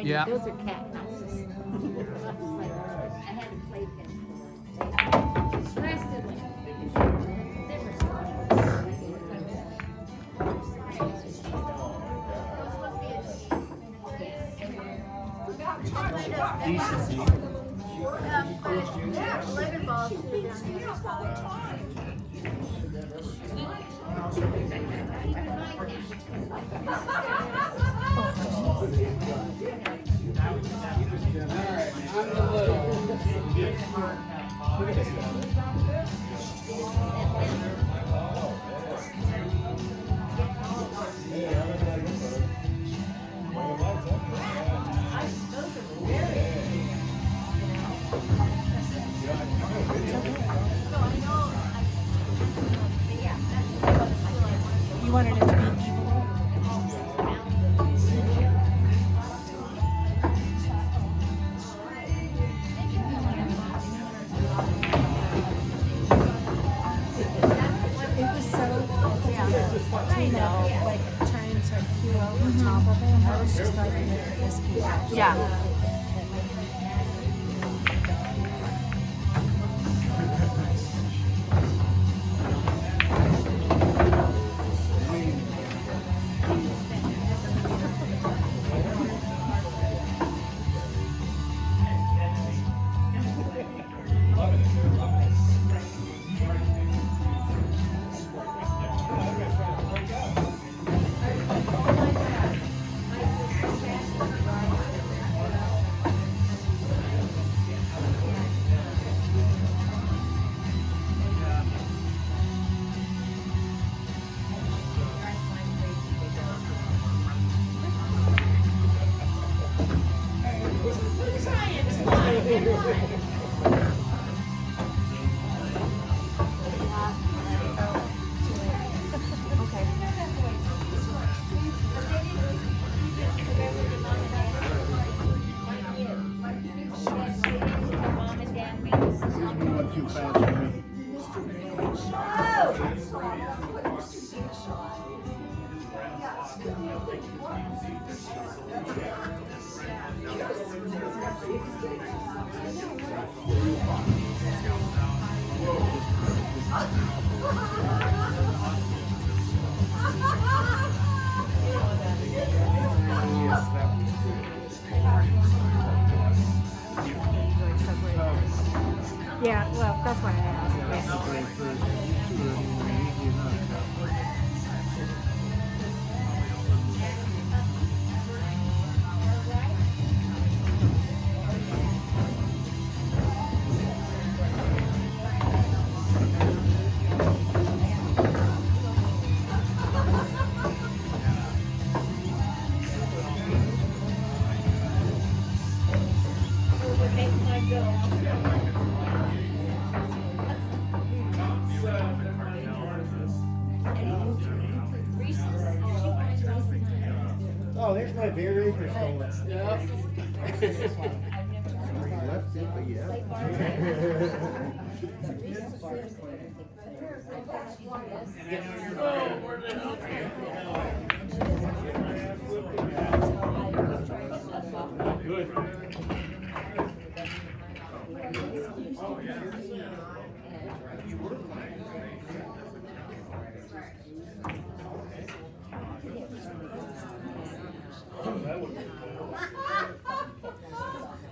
Yeah. Those are cat houses. Like, I had a playpen for it. The rest of them, they were small. Decency. Liver balls too You wanted it to be evil? It was so, you know, like trying to peel on top of it. I was just like, this Yeah. Too fast for me. yeah, well, that's why I asked. Oh, there's my beer acre stolen. Yep. Left it, but yeah. Good.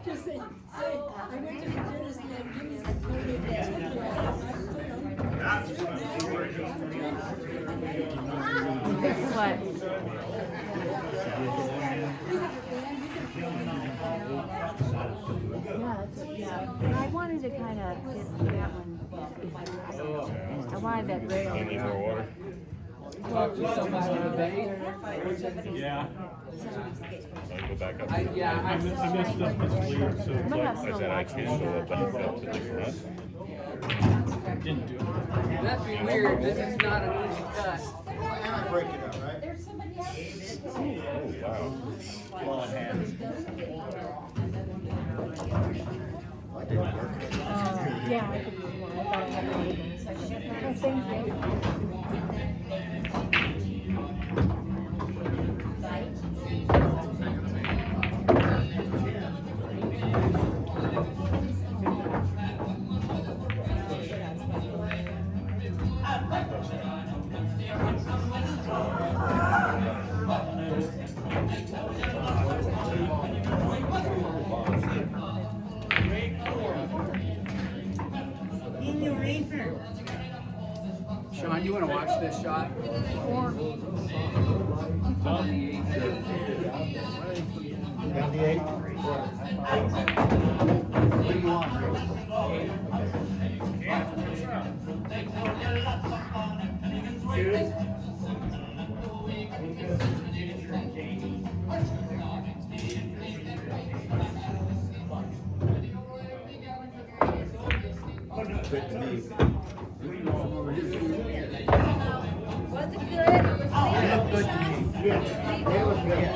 Just say, I went to the dentist and they give me some Colgate. What? Yeah, I wanted to kind of get that one. I wanted that rail. Need more water? Yeah. I'll go back up. I messed up this lead, so it's Might like, have I some said I watch can't go up and up to the front. didn't do it. That'd be weird. This is not an easy cut. Break it up, right? Oh, wow. Claw hands. That didn't work. Yeah, I could use more. I thought I had the leggings. Oh, thank you. want to watch this shot? Down the 8. What do you want, Good to me. Was it good? It was It looked good to me. It was good.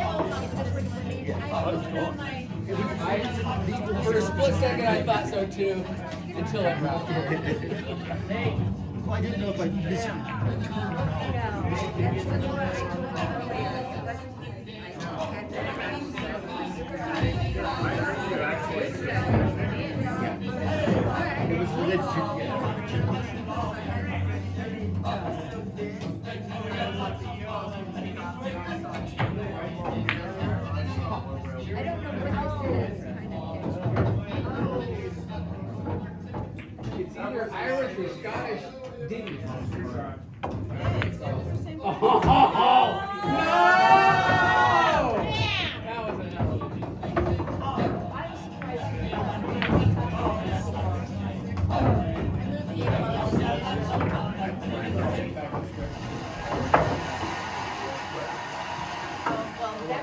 For a split second, I thought so too, until it wrapped. Well, I didn't know if I missed it. It was legit. I don't know what this is. It's either Irish or Scottish dinghy. That was another.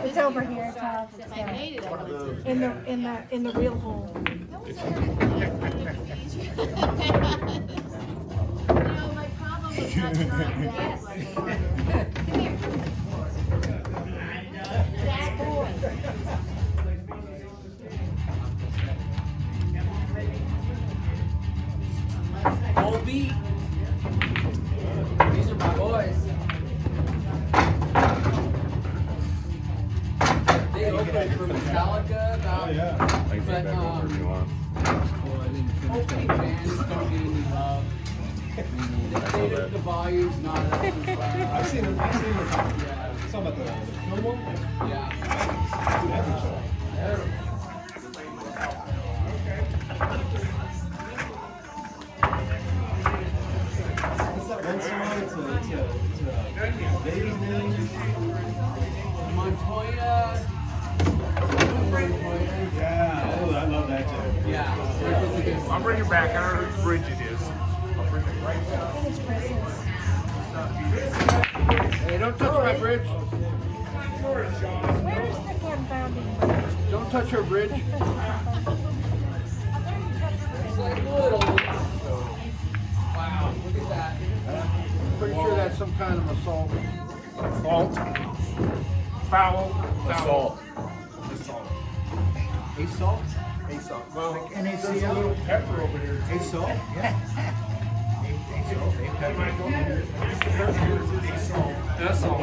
It's over here, Todd. In the real hole. My problem was not trying to guess. Come here. That boy. Full beat. These are my boys. They opened for Metallica about, I can but take that over if you want. opening bands don't get any love. They did the volume's not up as well. I've seen them. Yeah. Some of the film one. Yeah. What's that one song? It's a baby's name. Montoya. Montoya. Yeah. Oh, I love that too. Yeah. I'll bring it back. I don't know whose bridge it is. I'll bring it right back. I think it's Chris's. Hey, don't touch my bridge. Where's the confounding bridge? Don't touch her bridge. It's like little. Wow, look at that. Pretty sure that's some kind of assault. Fault. Foul. Assault. Assault. Assault? Assault. Well, NACL? there's a little pepper over there. Assault? Yeah. That's all.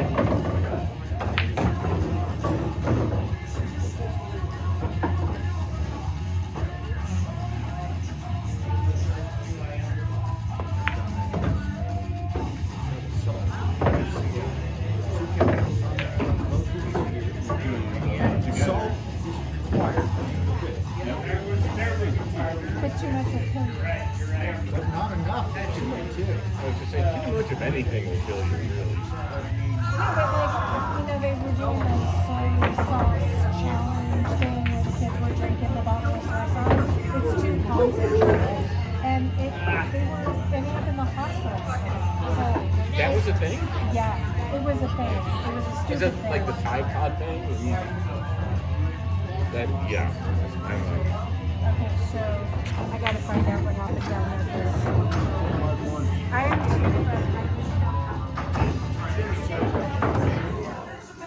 Assault is required. Put too much of him. But not enough. Too much too. I was just saying, too much of anything will kill your abilities. Yeah, but like, they were doing the soy sauce challenge thing where the kids were drinking the bottle of soy sauce. It's too toxic. And they ended up in the hospital. So, That was a thing? yeah, it was a thing. It was a stupid Is it thing. like the Tide Pod thing? That, yeah. I don't know. Okay, so I gotta find out what happened down there. 'Cause I am too, but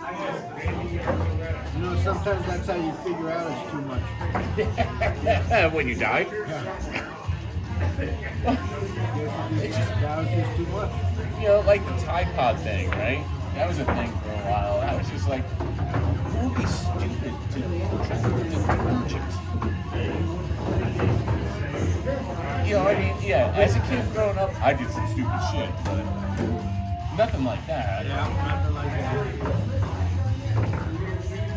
I You know, sometimes that's how you figure out it's too much. When you die? It's just, that was just too much. You know, like the Tide Pod thing, right? That was a thing for a while. I was just like, it would be stupid to drink detergent. You know, I mean, yeah, as a kid growing up, I did some stupid shit, but nothing like that. Yeah, nothing like that.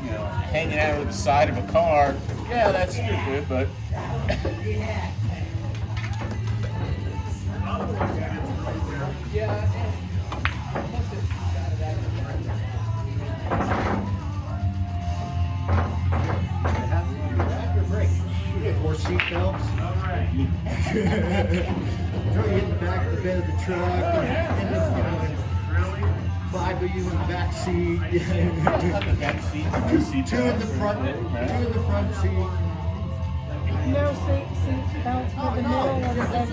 You know, hanging out at the side of a car, yeah, that's stupid, but Yeah, Yeah. Plus it's got it After break. You get more seat belts. Throw you in the back of the bed of the truck, and then, you know, 5 of you in the back seat. Back seat, Two in the front seat. No seat belts for the middle or the back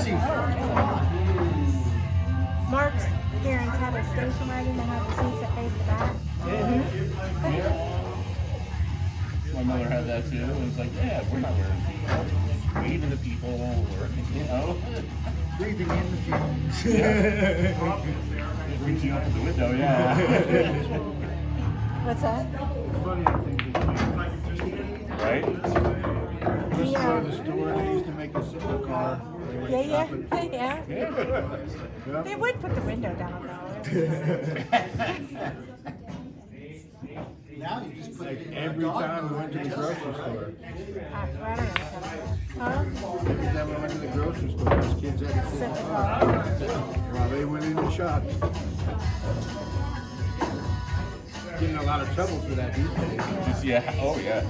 seat. Mark's parents had a station wagon that had the seats that face the back. My mother had that too. It was like, yeah, we're not wearing seatbelts. Waving the people working, you know. Breathing in the fumes. Reaching out to the window, yeah. What's that? Funny, I think. Right? Just go to the store, they used to make us sit in the car. Yeah. They would put the window down though. Now you just put Like every time we went to the grocery store. I don't know. Huh? Every time we went to the grocery store, those kids had to sit in the car while they went in the shop. Getting a lot of trouble for that these days. Just, yeah. Oh, yeah.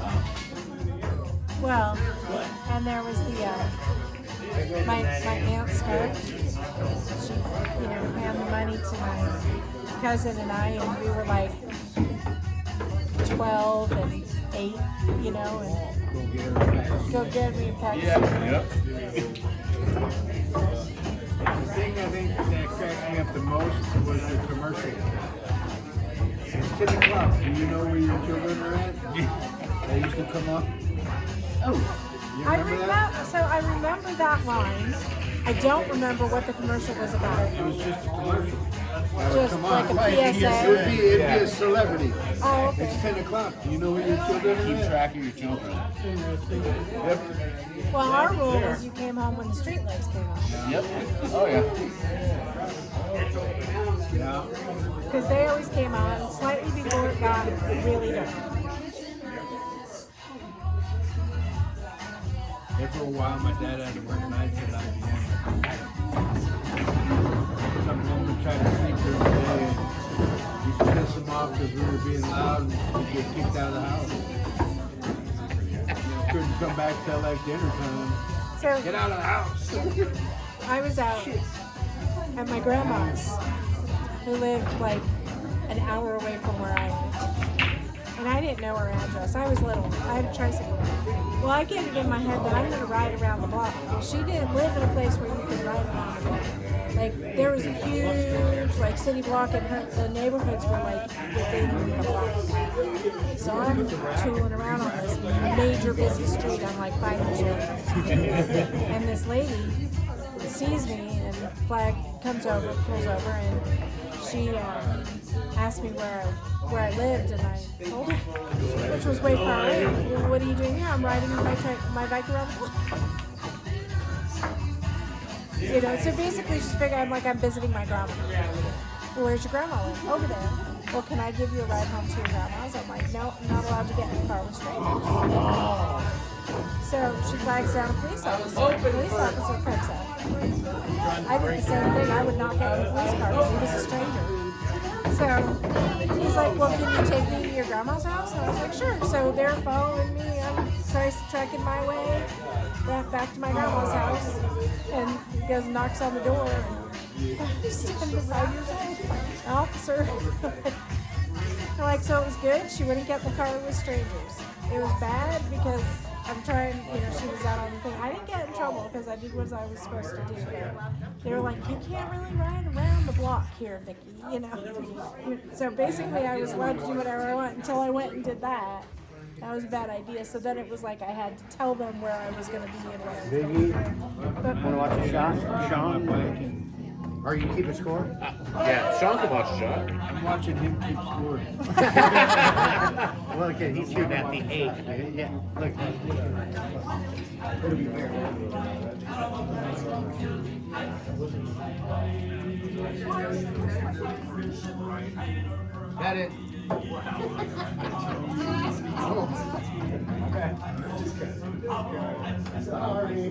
Well, and there was the my aunt's skirt. She, handed money to my cousin and I, and we were like 12 and 8, and go get me a pack. Yeah. Yep. The thing I think that cracks me up the most was the commercial. It's 10 o'clock. Do you know where your children are at? They used to come up. Oh. You I remember that? remember that line. I don't remember what the commercial was about. It was just a commercial. That would Just come like on. a PSA. It'd be a celebrity. Oh, okay. It's 10 o'clock. Do you know where your children Keep are at? track of your children. Yep. Well, our rule was you came home when the street lights came on. Yep. Oh, yeah. Yeah. Because they always came on slightly before it got really dark. There for a while, my dad had to work nights at IBM. Come home and try to sleep during the day, and you piss him off because we were being loud and we'd get kicked out of the house. Couldn't come back till like dinner time. So Get out of the house. I was out at my grandma's, who lived like an hour away from where I lived. And I didn't know her address. I was little. I had a tricycle. Well, I get it in my head that I'm going to ride around the block. Well, she didn't live in a place where you could ride around the block. Like, there was a huge, like, city block, and the neighborhoods were, like, within the block. So I'm tooling around on this major busy street. I'm like 5 years old. And this lady sees me, and flag comes over, pulls over, and she asked me where I lived, and I told her, which was way far away. Well, what are you doing here? I'm riding my bike around the block. So basically she figured I'm visiting my grandma. Well, where's your grandma live? Over there. Well, can I give you a ride home to your grandma's? I'm like, no, I'm not allowed to get in the car with strangers. So she flags down a police officer. The police officer picks up. I did the same thing. I would not get in the police car because he was a stranger. So he's like, well, can you take me to your grandma's house? And I was like, sure. So they're following me. I'm trekking my way back to my grandma's house. And he goes and knocks on the door. And I'm standing 5 years old. Officer. I'm like, so it was good? She wouldn't get in the car with strangers. It was bad because I'm trying, she was out on the thing. I didn't get in trouble because I did what I was supposed to do. But they were like, you can't really ride around the block here, Vicky, So basically I was allowed to do whatever I want until I went and did that. That was a bad idea. So then it was like I had to tell them where I was going to be and what I was going to do. But Want to watch a shot? Sean? Are you keeping score? Yeah, Sean can watch a shot. I'm watching him keep scoring. Well, okay, he's shooting at the 8. Yeah, look. Got it. Sorry.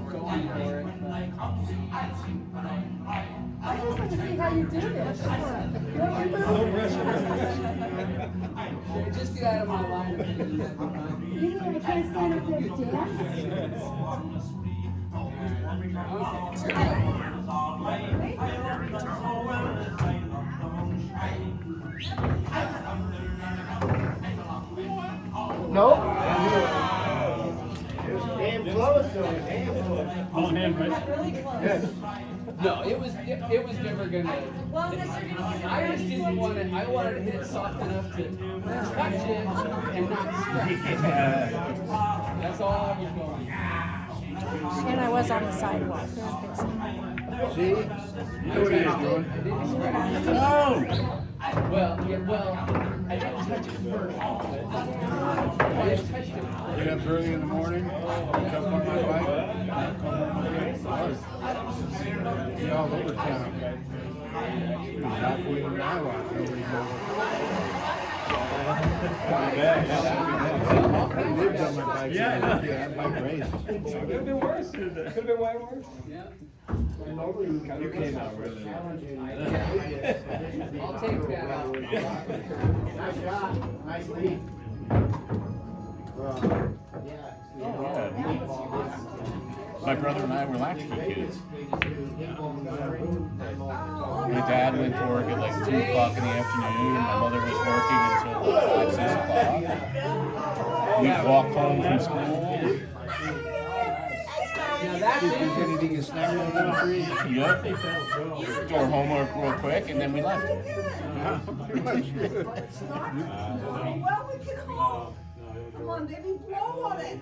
going for it. I just want to see how you do this. Just get out of my line of vision. You mean I can't stand up there and dance? Nope. Damn close though, damn close. All hand, right? Yes. No, it was never gonna. I just didn't want it. I wanted to hit it soft enough to touch it and not strike. That's all I was going. And I was on the sidewalk. There was big See? You know what he was doing? Well, I didn't touch it first. I just touched it. Get up early in the morning, jump on my bike, and I'll come home and get cars. Be all over town. Halfway to Iowa, nobody knows. I lived on my bike. Yeah, I know. Yeah, that bike race. Could have been worse. Could have been way worse. Yeah. You came out really I'll take that out. Nice shot, nice lead. My brother and I were latchkey kids. My dad went to work at like 2 o'clock in the afternoon. My mother was working until 5, 6 o'clock. We'd walk home from school. Now that's If there's anything in snack in the fridge, Yep. Do our homework real quick and then we left. Well, we can all. Come on, baby, blow on it.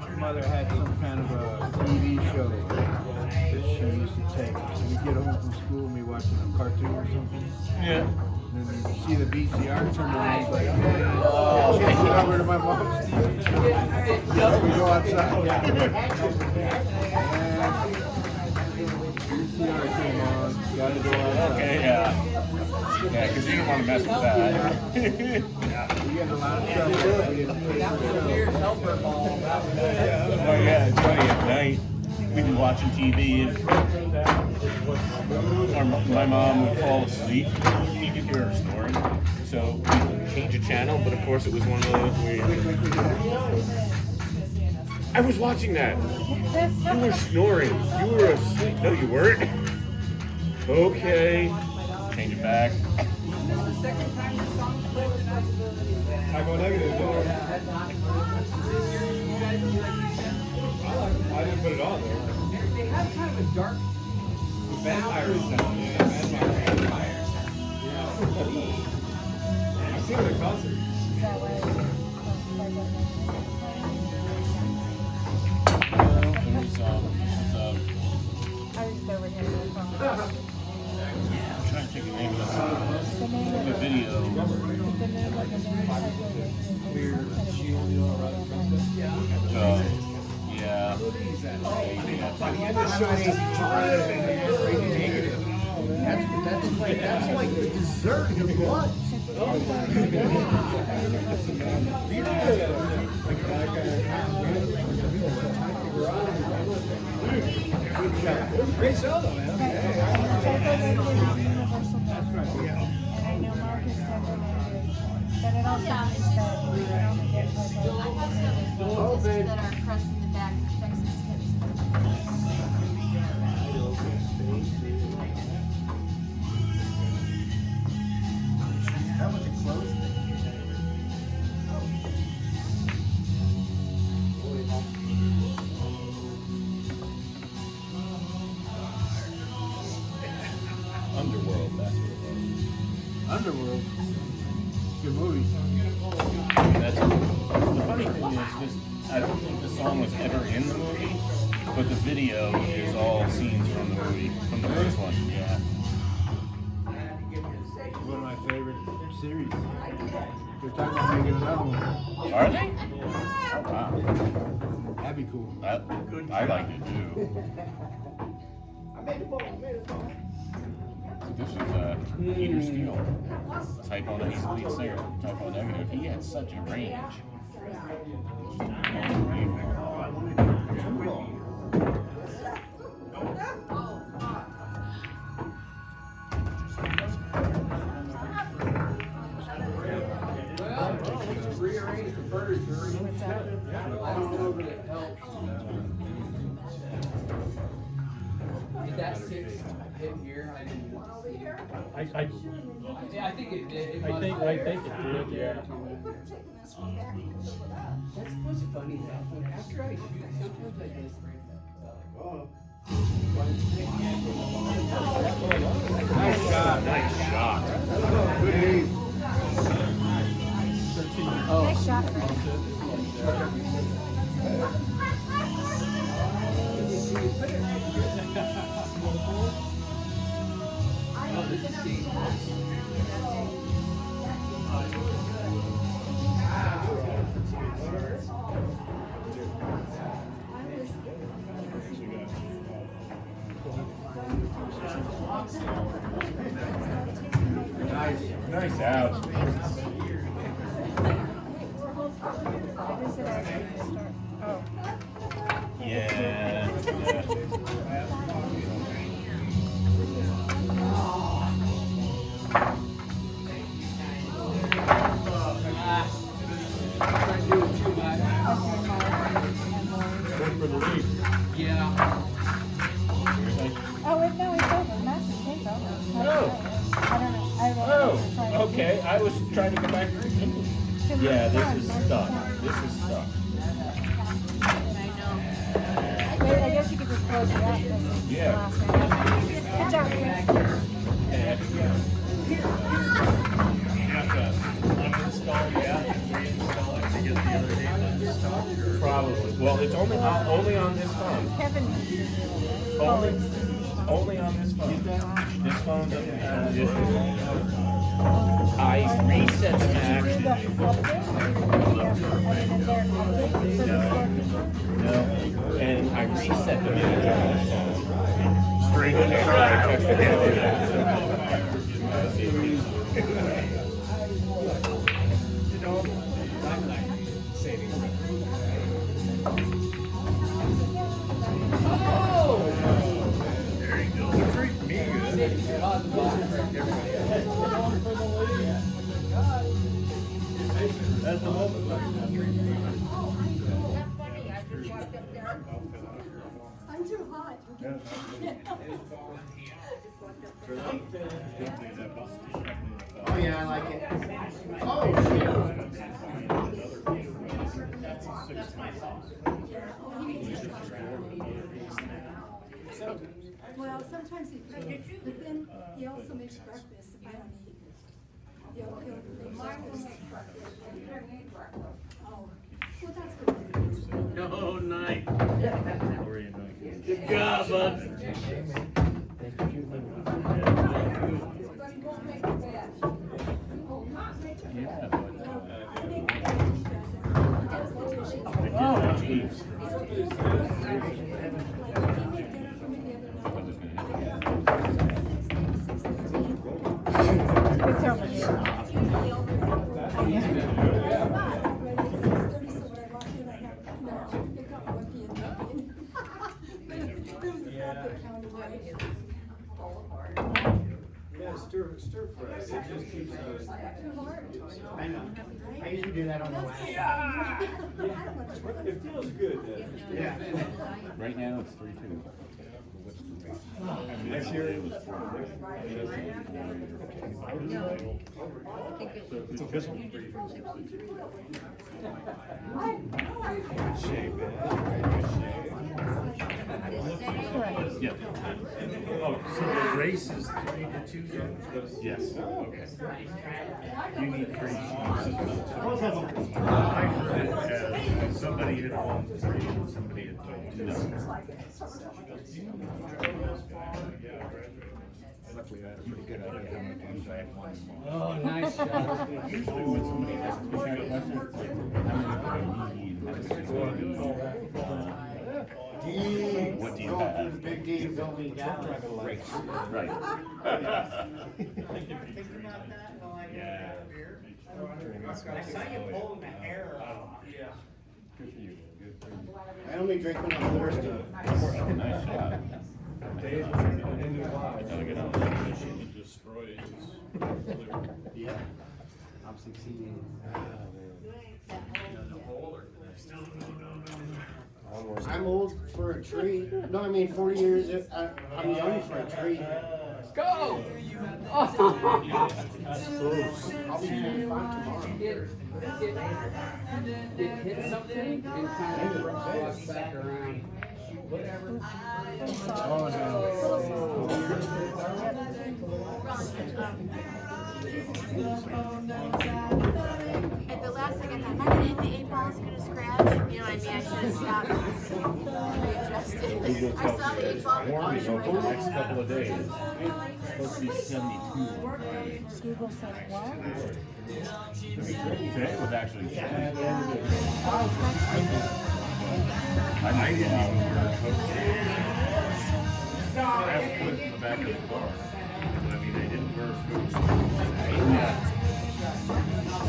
my mother had some kind of a TV show that she used to take. So we'd get home from school and be watching a cartoon or something. Yeah. And then you see the VCR turn on, it's like, hey, change it over to my mom's TV show. We go outside. And VCR came on, gotta go outside. Okay, yeah. Yeah, because you didn't want to mess with that. We got a lot of trouble. We didn't take that was a weird helper ball. Oh yeah, it's funny at night. We'd be watching TV and my mom would fall asleep. You could hear her snoring. So we'd change a channel, but of course it was one of those where I was watching that. You were snoring. You were asleep. No, you weren't. Okay. Change it back. This is the second time the song's played Responsibility. Typo negative. Is this your, you guys, you like these sounds? I didn't put it on there. They have kind of a dark Vampire sound. Yeah, vampire sound. I've seen it at concert. I was over here. I'm trying to think of the name of the video. Yeah. That's like the dessert of lunch. Great show though, man. And I know Mark is Typo negative, but it also means that we don't get Typo. I have some dentists that are crushed in the back and fix his hips. How much it closed? Underworld, that's what it was. Underworld. It's a good movie. That's the funny thing is this. I don't think the song was ever in the movie, but the video is all scenes from the movie, from the first one. Yeah. One of my favorite series. They're talking about making another one. Are they? Oh wow. That'd be cool. I liked it too. This is Peter Steele. Typo negative, lead singer. Typo negative. He had such a range. I don't know that it helps. Did that 6 hit here? I didn't. Yeah, I think it did. It must have. I think it did, yeah. That's what's funny though. After I shoot, sometimes I just. Nice shot. Nice shot. Good lead. Nice shot. Oh, this is dangerous. Nice. Nice out. Oh. Yeah. Trying to do it too much. Going for the lead. Yeah. Oh, wait, no, it's over. Master's game's over. I don't know. I don't know. Oh, okay. I was trying to go back to the beginning. Yeah, this is stuck. This is stuck. Wait, I guess you could just close it out. This is the Yeah. last one. Good job, Chris. Uninstall, yeah, and reinstall it to get the other data unstuck? Probably. Well, it's only on this phone. Kevin. Only on this phone. This phone doesn't have the issue. I reset the action. No, and I reset the manager on this phone. Straight in At the moment. I'm too hot. Oh yeah, I like it. Oh shit. Well, sometimes he cooks, but then he also makes breakfast if I don't eat. He'll make breakfast. Oh, well, that's good. No, night. Good job, bud. But he won't make the bed. He will not make the bed. Yeah, but, I make the bed, he does it. He does the dishes. oh, jeez. He made dinner for me the other night. 6:30, 6:15. It's over here. Yeah, stir fry. It just keeps us. I know. I usually do that on the last. It feels good. Yeah. Right now it's 3-2. Next year it was it's official. Good shape, man. Good shape. Yeah. Oh, so the race is 3-2? Yes. Okay. You need 3. I heard it as somebody had won 3 and somebody had won 2. Luckily, I had a pretty good idea how many times I had won. Oh, nice shot. Usually when somebody has a question, it's like, how many do you need? What do you have? Big D building down like a race. Right. Yeah. I saw you pulling the hair out. Yeah. Good for you. Good for you. I only drink when I'm thirsty. Nice shot. Dave, into the I box. gotta get on the machine. Destroy Yeah. I'm succeeding. the hole or still I'm old for a tree. No, I mean 40 years. I'm young for a tree. Go! That's close. I'll be 45 tomorrow. It hit something and kind of walks back around. Whatever. Oh no. At the last second, I'm not gonna hit the 8 balls, gonna scratch. You know what I mean? I should have stopped. Readjusted. I saw the 8 ball. Warming over the next couple of days. It's supposed to be 72. Google said what? Today was actually I might get out of here. I have to put it in the back of the car. But I mean, they didn't wear boots.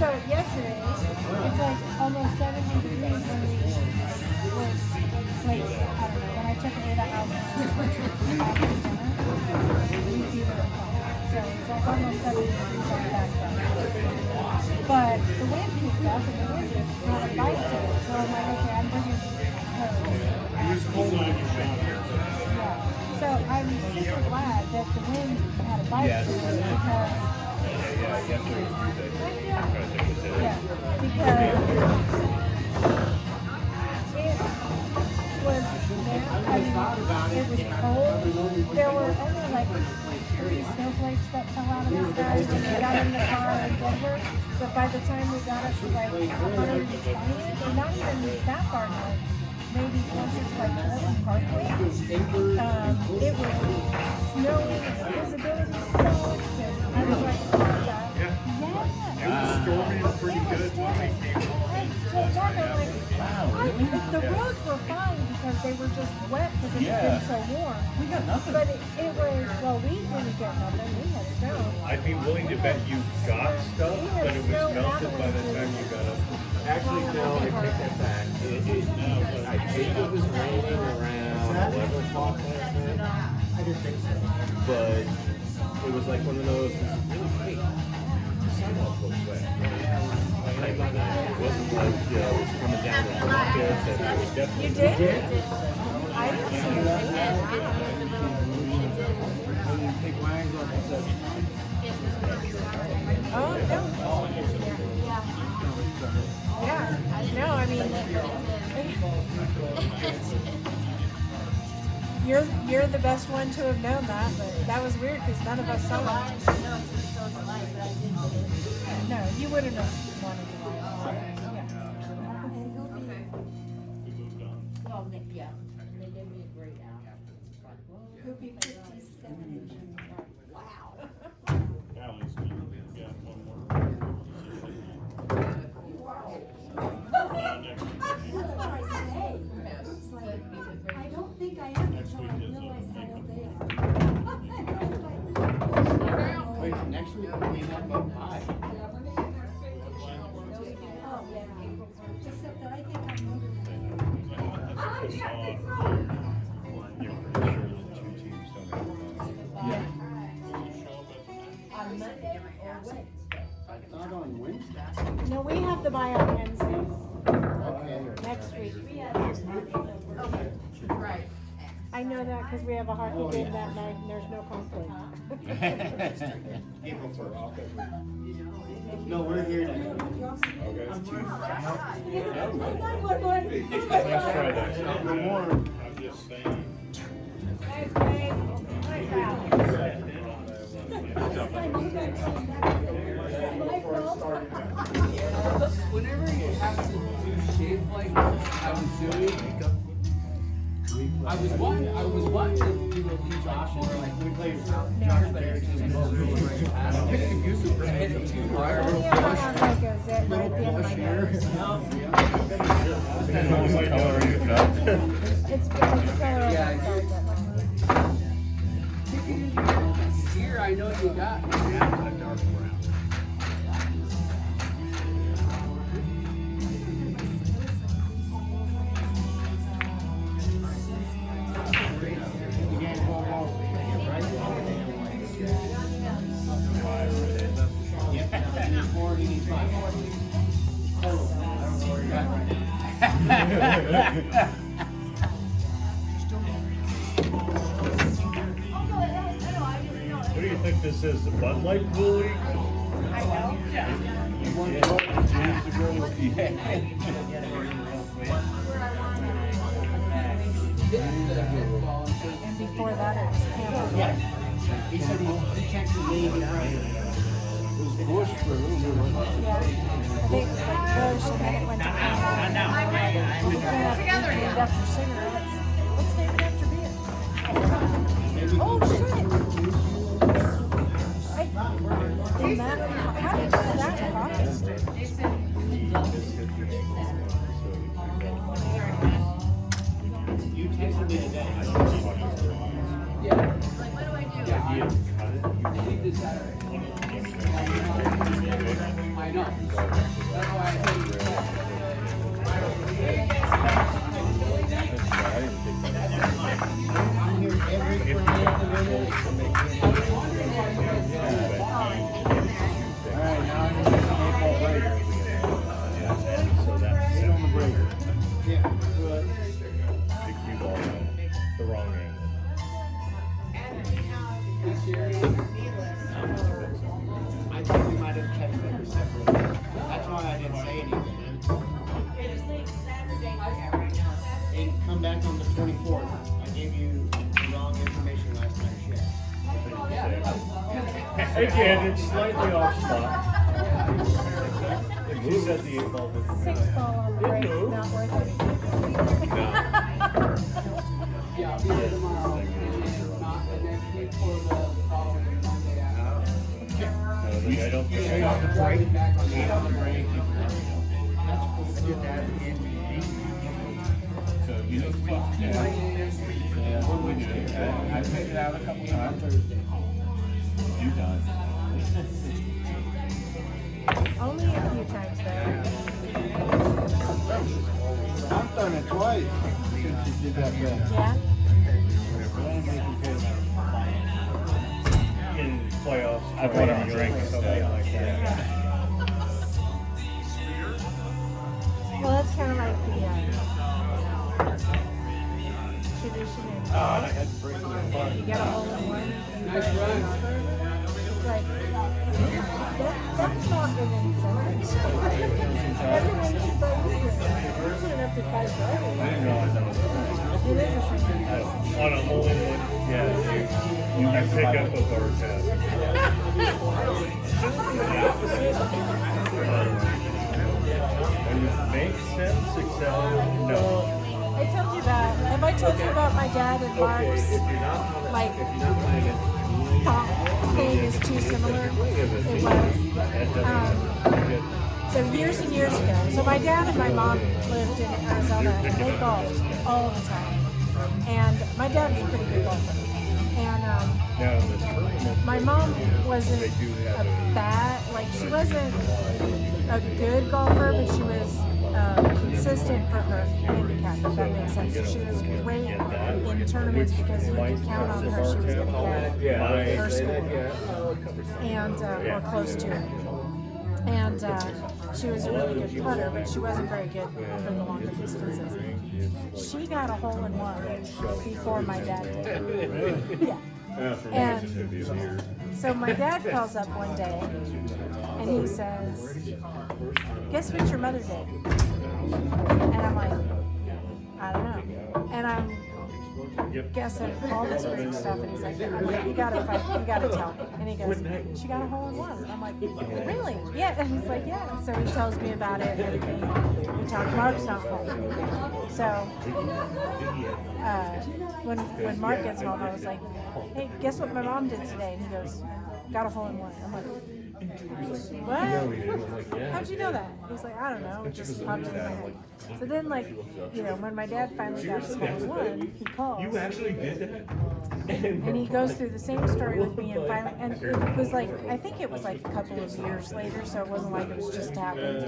So yesterday, it's like almost 70 degrees when we was like, I don't know, when I took Ada out we so it's like almost 70 degrees on the back side. But the wind picked up and the wind just had a bite to it. So I'm like, okay, I'm bringing It was cold when you shot here. yeah. So I'm super glad that the wind had a bite to it because Yesterday was Tuesday. yeah, because it was cold. There were only like 3 snowflakes that fell out of the sky when we got in the car in Denver. But by the time we got up to like 120, or not even that far north, maybe closer to like Portland Parkway, it was snowing, visibility sucked, and I was like, oh my God. It was storming pretty good when they came. So then they're like, the roads were fine because they were just wet because it had been so warm. We got nothing. But it was, well, we didn't get nothing. We had snow. I'd be willing to bet you got stuff, but it was melted by the time you got up. Actually, no, I take that back. I think it was raining around 11 o'clock last night. I didn't think so. But it was like one of those, really, hey, the sidewalk looks wet. It wasn't like, it was coming down to buckets, and it was definitely. You did? I didn't see it. When you take lines off, it says, Oh, no. Yeah. No, I mean, you're the best one to have known that, but that was weird because none of us saw it. No, you wouldn't have wanted to lie. Yeah. Well, yeah, they gave me a great out. He'll be 57. Wow. Allie's got one more. That's what I say. It's like, I don't think I am until I realize how old they are. wait, next week we have a pie. Oh, yeah. Except that I think I'm younger than you. You're pretty sure the 2 teams don't have Yeah. On Monday or Wednesday? I thought on Wednesday. No, we have the buy on Wednesdays Okay. next week. Right. I know that because we have a hockey game that night and there's no conflict. April 1st. No, we're here next week. I'm too fat. Let's try that. No more. I'm just saying. That's my fault. Whenever you have to do shape like I was doing, I was wanting to do a lead option like we played Josh Bear to the Little plush hair. Almost like color you felt. It's the color of Yeah, my felt. here I know you got A dark brown. think this is the Bud Light Buoy. I know. One foot, years ago. And before that, it was Campbell. Yeah. He said he texted me. It was Bush for a little bit. Wasn't it? Yeah. I think it was like Bush, and then it went to Campbell. Together named after cigarettes. Let's name it after beer. Oh shit! In that, how did that happen? You texted me today. Yeah. Like, what do I do? Yeah, you need this Saturday. I know. That's why I said I'm here every Friday afternoon. Alright, now I'm gonna make a break. So that's Get on the break. Yeah. the cue ball, the wrong angle. I think we might have texted them separately. That's why I didn't say anything. They come back on the 24th. I gave you the wrong information last time, shit. Again, it's slightly off spot. If you set the 8 ball different. 6 ball on the break, not worth it. yeah, I'll be there tomorrow. And not the next week or the following Monday after. I don't think Yeah, I'll drive it back on the On the break. That's cool. I did that in So you know, what we do, I picked it out a couple times. You done. Only a few times though. I've done it twice since you did that bet. Yeah? But I ain't making pay now. In playoffs. I bought him a drink and something stuff. like that. Well, that's kind of like the tradition in I had to break my apart. you get a hole in one. Nice run. It's like, that's not an incentive. Everyone should buy beer. You shouldn't have to fight for I everyone. didn't realize that was It is a thing. on a hole in one. Yeah, you pick up a bar tab. Makes sense, except no. I told you that. Have I told you about my dad and Mark's like thought thing is too similar? It was. So years and years ago. So my dad and my mom lived in Arizona and they golfed all the time. And my dad was a pretty good golfer. And Now the tournament, my mom wasn't a bad, like she wasn't a good golfer, but she was consistent for her handicap, if that makes sense. So she was great in tournaments because you could count on her. She was going to get her score, and or close to it. And she was a really good putter, but she wasn't very good for the longer distances. She got a hole in one before my dad did. Yeah. And so my dad calls up one day and he says, "Guess what your mother did?" And I'm like, "I don't know." And I'm guessing all this weird stuff, and he's like, "I'm like, you gotta tell me." And he goes, "She got a hole in one." And I'm like, "Really?" Yeah. And he's like, "Yeah." So he tells me about it and everything. We talk. Mark's not home. So when Mark gets home, I was like, "Hey, guess what my mom did today?" And he goes, "Got a hole in one." I'm like, "What? How'd you know that?" He's like, "I don't know. It just popped into my head." So then, like, you know, when my dad finally got his hole in one, he calls. you actually did that? And he goes through the same story with me, and finally, and it was like, I think it was like a couple of years later, so it wasn't like it was just happened.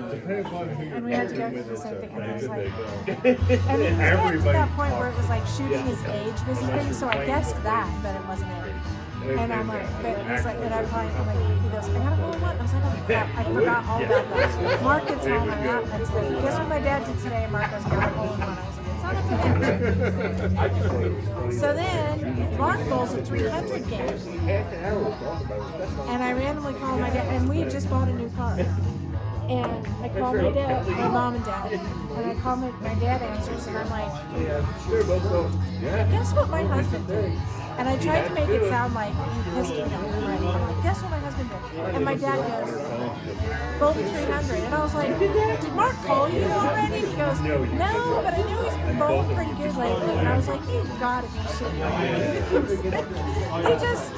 And we had to go through the same thing, and I was like, and it was getting to that point where it was like shooting his age visiting, so I guessed that, but it wasn't it. And I'm like, but he's like, and I'm like, he goes, "I got a hole in one." I was like, "Oh crap, I forgot all about that." Mark gets home, and I said, "Guess what my dad did today?" Mark goes, "Got a hole in one." I was like, "It's not So then, Mark bowls a 300 game. And I randomly called my dad, and we had just bought a new car. And I called my dad, my mom and dad, and I called my dad answers, and I'm like, guess what my husband did? And I tried to make it sound like he pissed me off. Right? I'm like, guess what my husband did? And my dad goes, bowl the 300. And I was like, did Mark call you already? And he goes, no, but I knew he's been bowling pretty good lately. And I was like, you gotta be shitting me. They just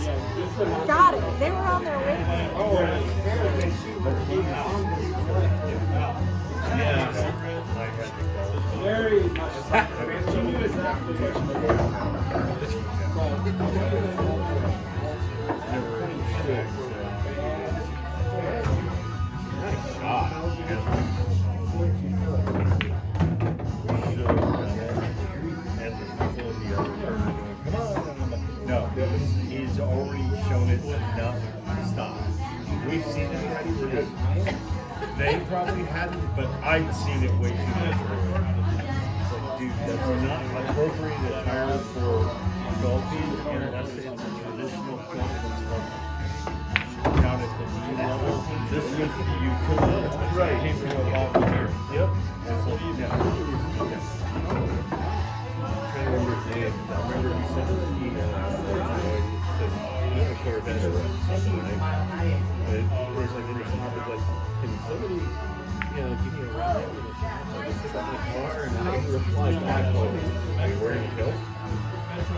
got it. They were on their way. Very much. She knew exactly what she was Nice shot. No, he's already shown it enough. Stop. We've seen it already. We're good. They probably hadn't, but I'd seen it way too much earlier. It's like, dude, that's not appropriate attire for golfing unless it's a traditional club that's down at the knee level. This is utility. Right. Came from a golf here. Yep. So, yeah. I'm trying to remember his name. I remember he sent us an email because he was a Corvette or something, right? But it was like, in the shop, it's like, can somebody, give me a ride with this? So I just sit up in the car and I replied back, are you wearing a coat? Is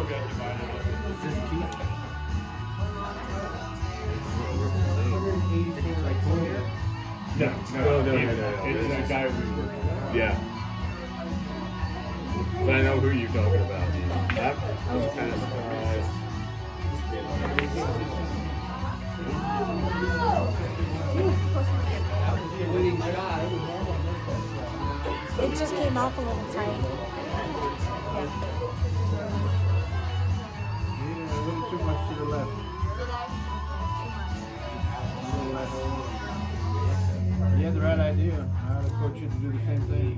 this cheap? No. It's that guy we work with. Yeah. But I know who you're talking about. That was kind of surprised. It just came off a little tight. A little too much to the left. You had the right idea. I ought to coach you to do the same thing.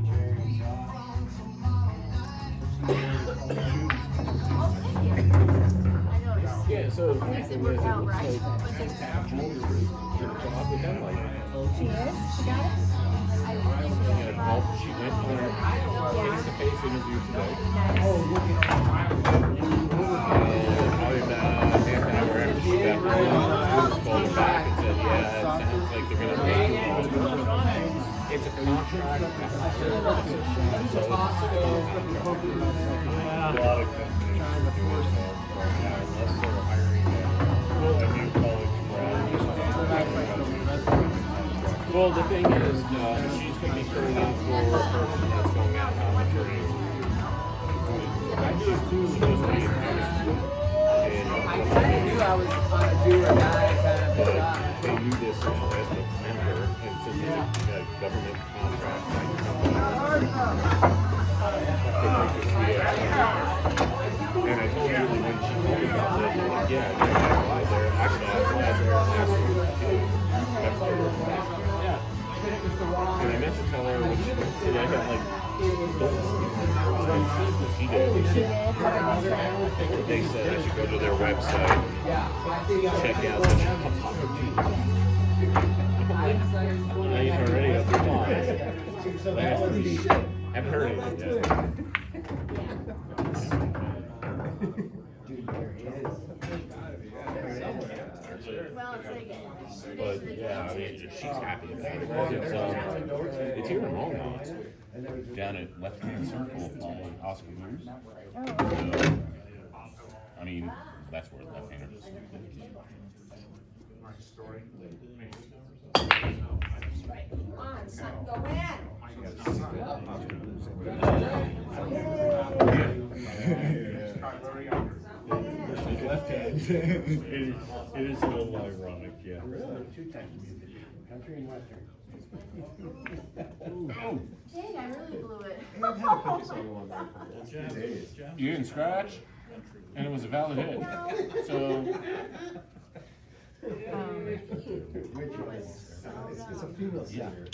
Yeah, so the thing is, it looks like She is? She got it? she went on a face-to-face interview today. Probably about a half an hour after she got home, she called back and said, yeah, it sounds like they're going to pay you. It's a contract. So a lot of companies are doing that right now, unless they're hiring a new college grad. Well, the thing is, she's going to be filling in for a person that's going out on maternity. I do too. I kind of knew I was on a do or die kind of But guy. they knew this as a member, and since it's a government contract, like, and I told Julie when she told me about this, I'm like, yeah, they're not fly there. Actually, I fly there last week too. And I meant to tell her when she said I got like she did. They said I should go to their website and check out the job opportunity. He's already applied. Haven't heard anything yet. But yeah, I mean, she's happy about it. It's here in Longmont, down at Left Hand Circle by Oscar News. I mean, that's where Left Hander is. On, son, go in. Left hand. It is a little ironic, yeah. Country and Western. Dang, I really blew it. You didn't scratch, and it was a valid hit. So. It's a female singer.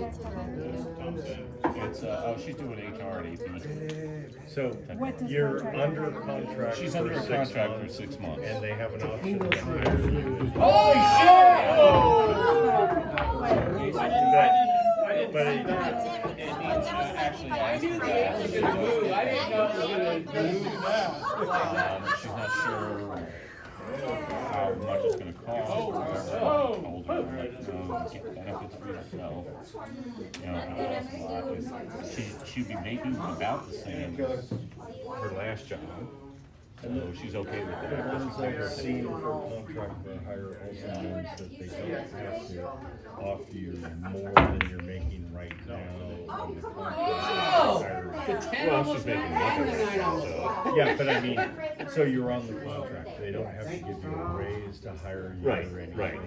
It's she's doing HR at AP. So What does you're contract under mean? contract. She's for under a 6 contract for months, 6 months. and they have an option to hire you. Holy shit! But It needs to actually I ask knew for the that. age was gonna move. I didn't know it was gonna move. She's not sure how much it's gonna cost. I told her, like, get benefits for yourself. You know, it costs a lot. She'd be making about the same as her last job. So she's okay with that. Higher senior contract for hire also means that they don't have to offer you more than you're making right now. on the contract. Oh, the 10 Well, almost she's making and nothing. the 9 almost. Yeah, but I mean, so you're on the contract. They don't have to give you a raise to hire you Right, or anything. right.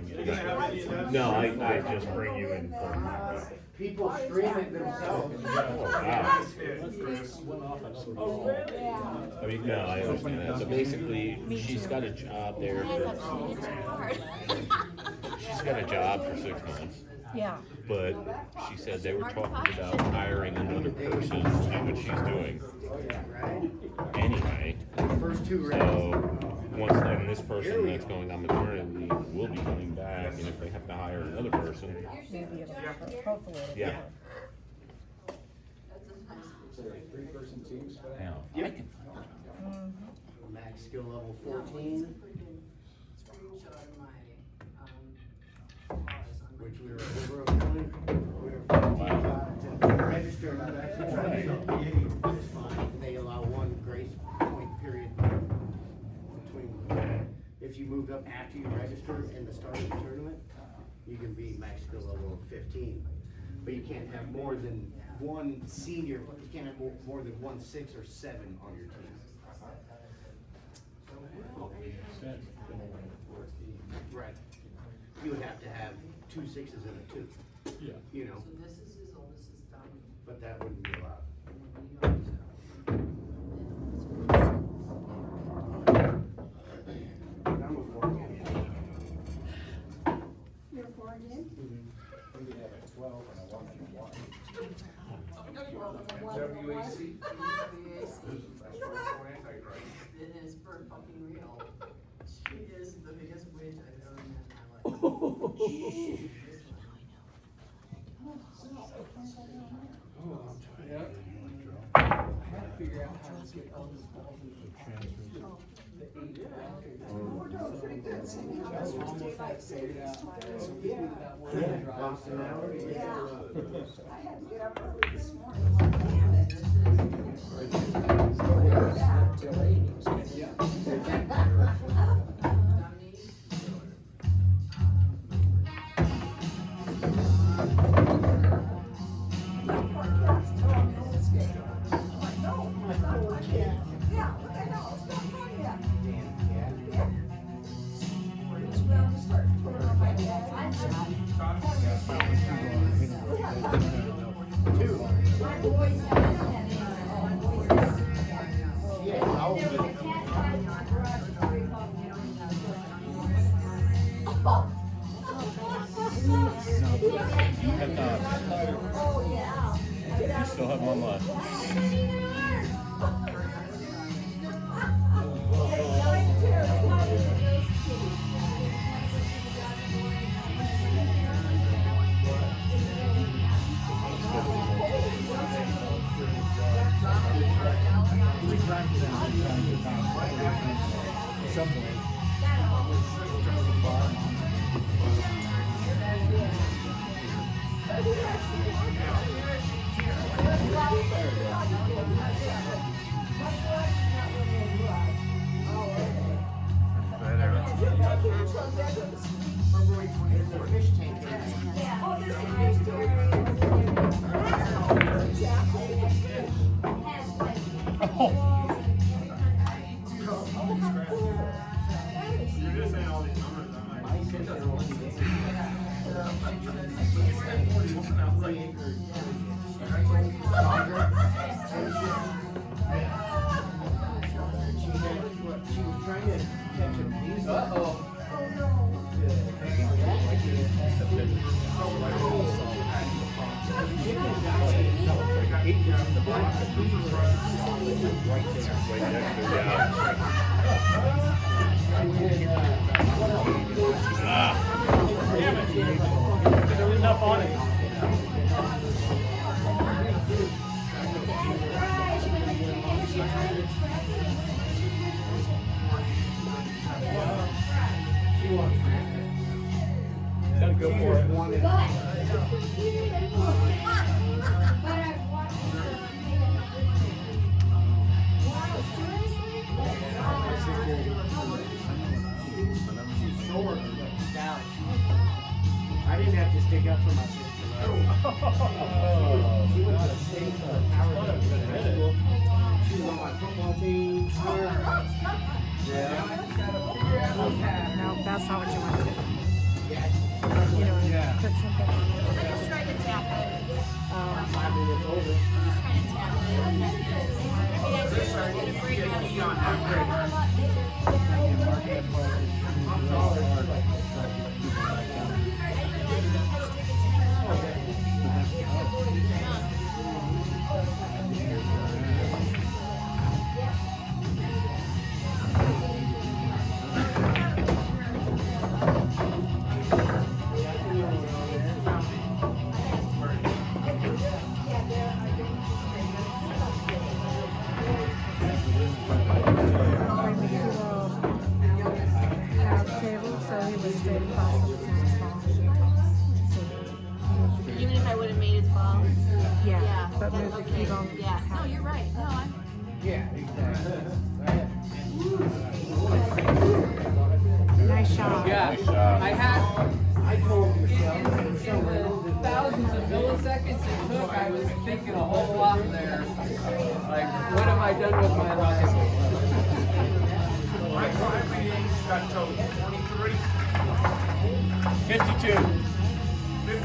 No, they just bring you in for. People stream it themselves. I mean, no, I understand that. So basically, she's got a job there for, she's got a job for 6 months. Yeah. But she said they were talking about hiring another person to do what she's doing. Anyway, First two so rounds. once then this person that's going on maternity leave will be coming back, and if they have to hire another person, Maybe it'll, hopefully it'll. yeah. Three-person teams for that? Now, I can Max skill level 14, which we were over a point. We were 15 registered on that form, so it's fine. They allow one grace point period between, if you moved up after you registered and the start of the tournament, you can be max skill level of 15. But you can't have more than one senior, you can't have more than 1 6 or 7 on your team. Right. You would have to have 2 6s and a 2. Yeah. You know. So this is his oldest is done. But that wouldn't be allowed. Number 4 again. You're 4 again? Maybe have a 12 and a 1 and a 1. WAC? It is for fucking real. She is the biggest witch I've ever met in my life. Yep. Figure out how to get all these balls in the You still have one left. There's a fish tank in there. She was trying to catch a visa. Uh-oh. the block. Right there. Right next to, yeah. Damn it. There was enough on it. Go for it. She's short, but stout. I didn't have to stick up for my sister. She went to state power school. She was on my football team. Yeah. No, that's not what you want to do. You know, put something. I'm just trying to tap it. I'm 5 minutes older. Just trying to tap it. I mean, I just wanted to bring it. Table, so he was straight across from the tennis ball. Even if I would have made it 12. Yeah, but that- move the okay. key on. Yeah. No, you're right. No, I'm. Yeah, exactly. Nice shot. Yeah, Nice shot. I told in Michelle. the thousands of milliseconds it took, I was thinking a whole lot there. Like, what have I done with my life? My primary age got told 23. 52. 52.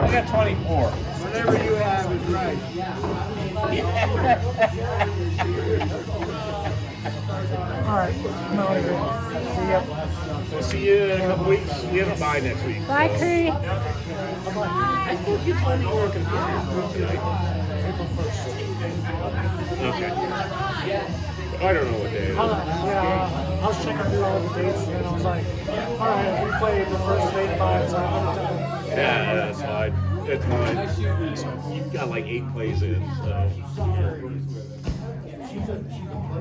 I got 24. Whatever you have is right. All right. No, I agree. See ya. We'll see you in a couple weeks. We have a bye next week. Bye, Cree. Okay. I don't know what day it is. Yeah, I was checking through all the dates, and I was like, all right, we played the first 8 buys. Yeah, that's fine. That's fine. You've got like 8 plays in, so.